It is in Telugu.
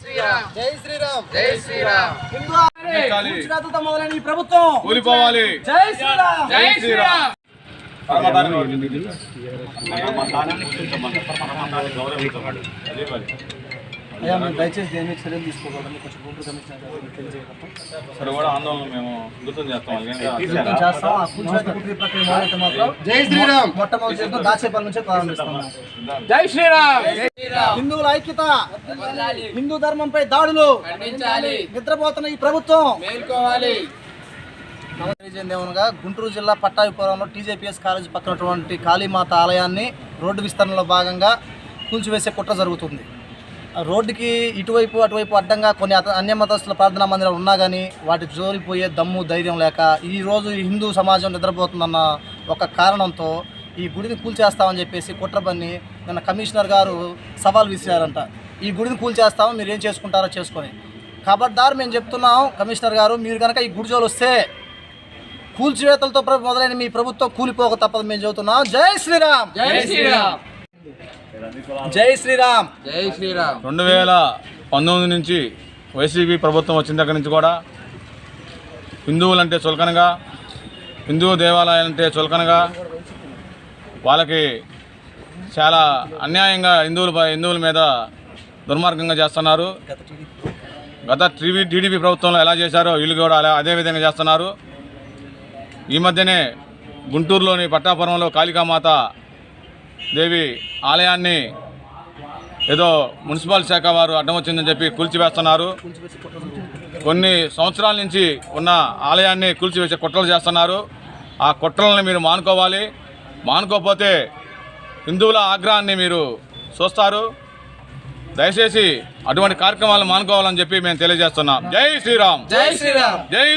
జై శ్రీరామ్. జై శ్రీరామ్. హిందూ మొదలైన ఈ ప్రభుత్వం కూలిపోవాలి. జై శ్రీరామ్. జై శ్రీరామ్. అయ్యా మేము దయచేసి దేని మీద చర్యలు తీసుకోకూడదు కొంచెం గుంటూరు కమిషనర్ గారు సరే కూడా ఆందోళన మేము గుర్తు చేస్తాం. చేస్తాం. ఆ కూల్చివేత కుట్ర ప్రక్రియ మొదలైతే మాత్రం జై శ్రీరామ్ మొట్టమొదటి చేస్తాం దాచేపల్లి నుంచే ప్రారంభిస్తాం. జై శ్రీరామ్. హిందువుల ఐక్యత, హిందూ ధర్మంపై దాడులు నిద్రపోతున్న ఈ ప్రభుత్వం మేల్కోవాలి. దేవునిగా గుంటూరు జిల్లా పట్టాభిపురంలో టీజేపీఎస్ కాలేజీ పక్కనటువంటి కాళీమాత ఆలయాన్ని రోడ్డు విస్తరణలో భాగంగా కూల్చివేసే కుట్ర జరుగుతుంది. రోడ్డుకి ఇటువైపు అటువైపు అడ్డంగా కొన్ని అన్యమతస్తుల ప్రార్థనా మందిరాలు ఉన్నా కానీ వాటి జోలిపోయే దమ్ము ధైర్యం లేక ఈరోజు హిందూ సమాజం నిద్రపోతుందన్న ఒక కారణంతో ఈ గుడిని కూల్చేస్తామని చెప్పేసి కుట్ర పన్ని నిన్న కమిషనర్ గారు సవాల్ విసిరారంట. ఈ గుడిని కూల్చేస్తాము, మీరు ఏం చేసుకుంటారో చేసుకొని. ఖబర్దార్ మేము చెప్తున్నాం కమిషనర్ గారు, మీరు కనుక ఈ గుడి జోలు వస్తే కూల్చివేతలతో మొదలైన మీ ప్రభుత్వం కూలిపోక తప్పదు మేము చెబుతున్నాం. జై శ్రీరామ్. జై శ్రీరామ్. జై శ్రీరామ్. జై శ్రీరామ్. 2019 నుంచి వైసీపీ ప్రభుత్వం వచ్చిన దగ్గర నుంచి కూడా హిందువులంటే చులకనగా, హిందూ దేవాలయాలంటే చులకనగా, వాళ్ళకి చాలా అన్యాయంగా హిందువుల మీద దుర్మార్గంగా చేస్తున్నారు. గత టీడీపీ ప్రభుత్వంలో ఎలా చేశారో వీళ్ళు కూడా అదే విధంగా చేస్తున్నారు. ఈ మధ్యనే గుంటూరులోని పట్టాపురంలో కాళికామాత దేవి ఆలయాన్ని ఏదో మున్సిపల్ శాఖ వారు అడ్డం వచ్చిందని చెప్పి కూల్చివేస్తున్నారు. కొన్ని సంవత్సరాల నుంచి ఉన్న ఆలయాన్ని కూల్చివేసే కుట్రలు చేస్తున్నారు. ఆ కుట్రలను మీరు మానుకోవాలి. మానుకోకపోతే హిందువుల ఆగ్రహాన్ని మీరు చూస్తారు. దయచేసి అటువంటి కార్యక్రమాలను మానుకోవాలని చెప్పి మేము తెలియజేస్తున్నాం. జై శ్రీరామ్. జై శ్రీరామ్. జై